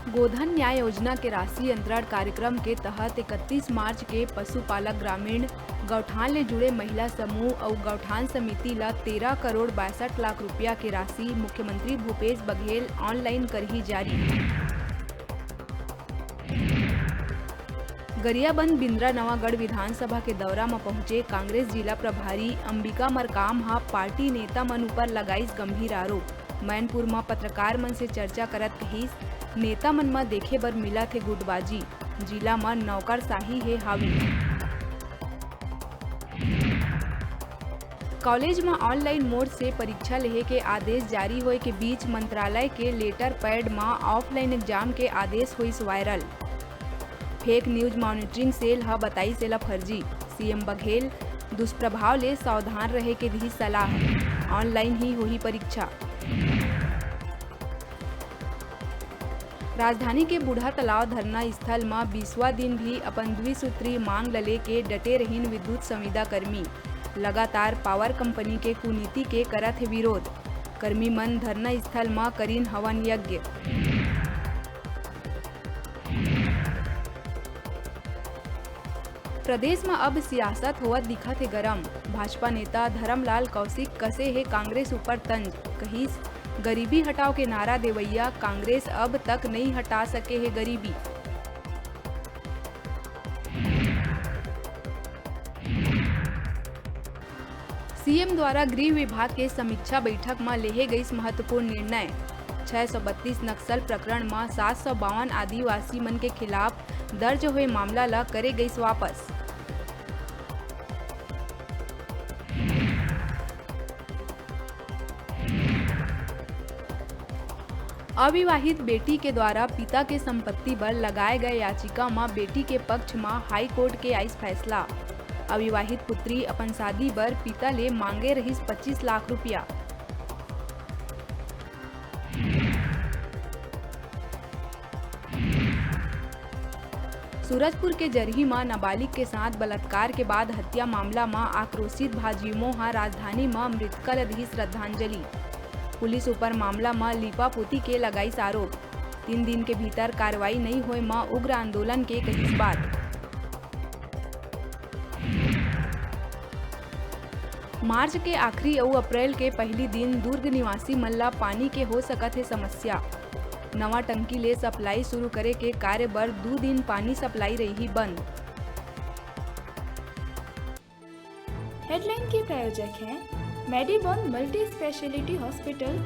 गोधन न्याय योजना के राशि अंतरण कार्यक्रम के तहत 31 मार्च के पशुपालक ग्रामीण गौठान ले जुड़े महिला समूह और गौठान समिति ला 13 करोड़ 62 लाख रुपया के राशि मुख्यमंत्री भूपेश बघेल ऑनलाइन करही जारी। गरियाबंद बिंद्रा नवागढ़ विधानसभा के दौरा में पहुंचे कांग्रेस जिला प्रभारी अंबिका मरकाम हा पार्टी नेता मन ऊपर लगाइस गंभीर आरोप। मैनपुर में पत्रकार मन से चर्चा करत कहिस नेता मन में देखे बर मिला थे गुटबाजी, जिला में नौकरशाही है हावी। कॉलेज में ऑनलाइन मोड से परीक्षा लेहे के आदेश जारी होए के बीच मंत्रालय के लेटर पैड में ऑफलाइन एग्जाम के आदेश हुई वायरल। फेक न्यूज मॉनिटरिंग सेल हा बताई सेला फर्जी। सीएम बघेल दुष्प्रभाव ले सावधान रहे के दी सलाह। ऑनलाइन ही हुई परीक्षा। राजधानी के बूढ़ा तालाब धरना स्थल में 20वां दिन भी अपन द्विसूत्री मांग लले के डटे रहीन विद्युत संविदा कर्मी। लगातार पावर कंपनी के कुनीति के करत है विरोध। कर्मी मन धरना स्थल में करीन हवन यज्ञ। प्रदेश में अब सियासत होवत दिखत है गरम। भाजपा नेता धर्मलाल कौशिक कसे है कांग्रेस ऊपर तंज। कहिस गरीबी हटाओ के नारा देवैया कांग्रेस अब तक नहीं हटा सके है गरीबी। सीएम द्वारा गृह विभाग के समीक्षा बैठक में लेहे गई महत्वपूर्ण निर्णय। 632 नक्सल प्रकरण में 752 आदिवासी मन के खिलाफ दर्ज हुए मामला ला करे गई वापस। अविवाहित बेटी के द्वारा पिता के संपत्ति पर लगाए गए याचिका में बेटी के पक्ष में हाई कोर्ट के आइस फैसला। अविवाहित पुत्री अपन शादी बर पिता ले मांगे रहीस 25 लाख रुपया। सूरजपुर के जरही में नाबालिग के साथ बलात्कार के बाद हत्या मामला में आक्रोशित भाजयुमो हा राजधानी में मृतका ल दी श्रद्धांजलि। पुलिस ऊपर मामला में लीपापोती के लगाई आरोप। 3 दिन के भीतर कार्रवाई नहीं होए में उग्र आंदोलन के कहिस बात। मार्च के आखिरी और अप्रैल के पहली दिन दुर्ग निवासी मन ला पानी के हो सकत है समस्या। नवा टंकी ले सप्लाई शुरू करे के कार्य बर 2 दिन पानी सप्लाई रही बंद। हेडलाइन के प्रायोजक हैं मेडिबॉन मल्टी स्पेशलिटी हॉस्पिटल,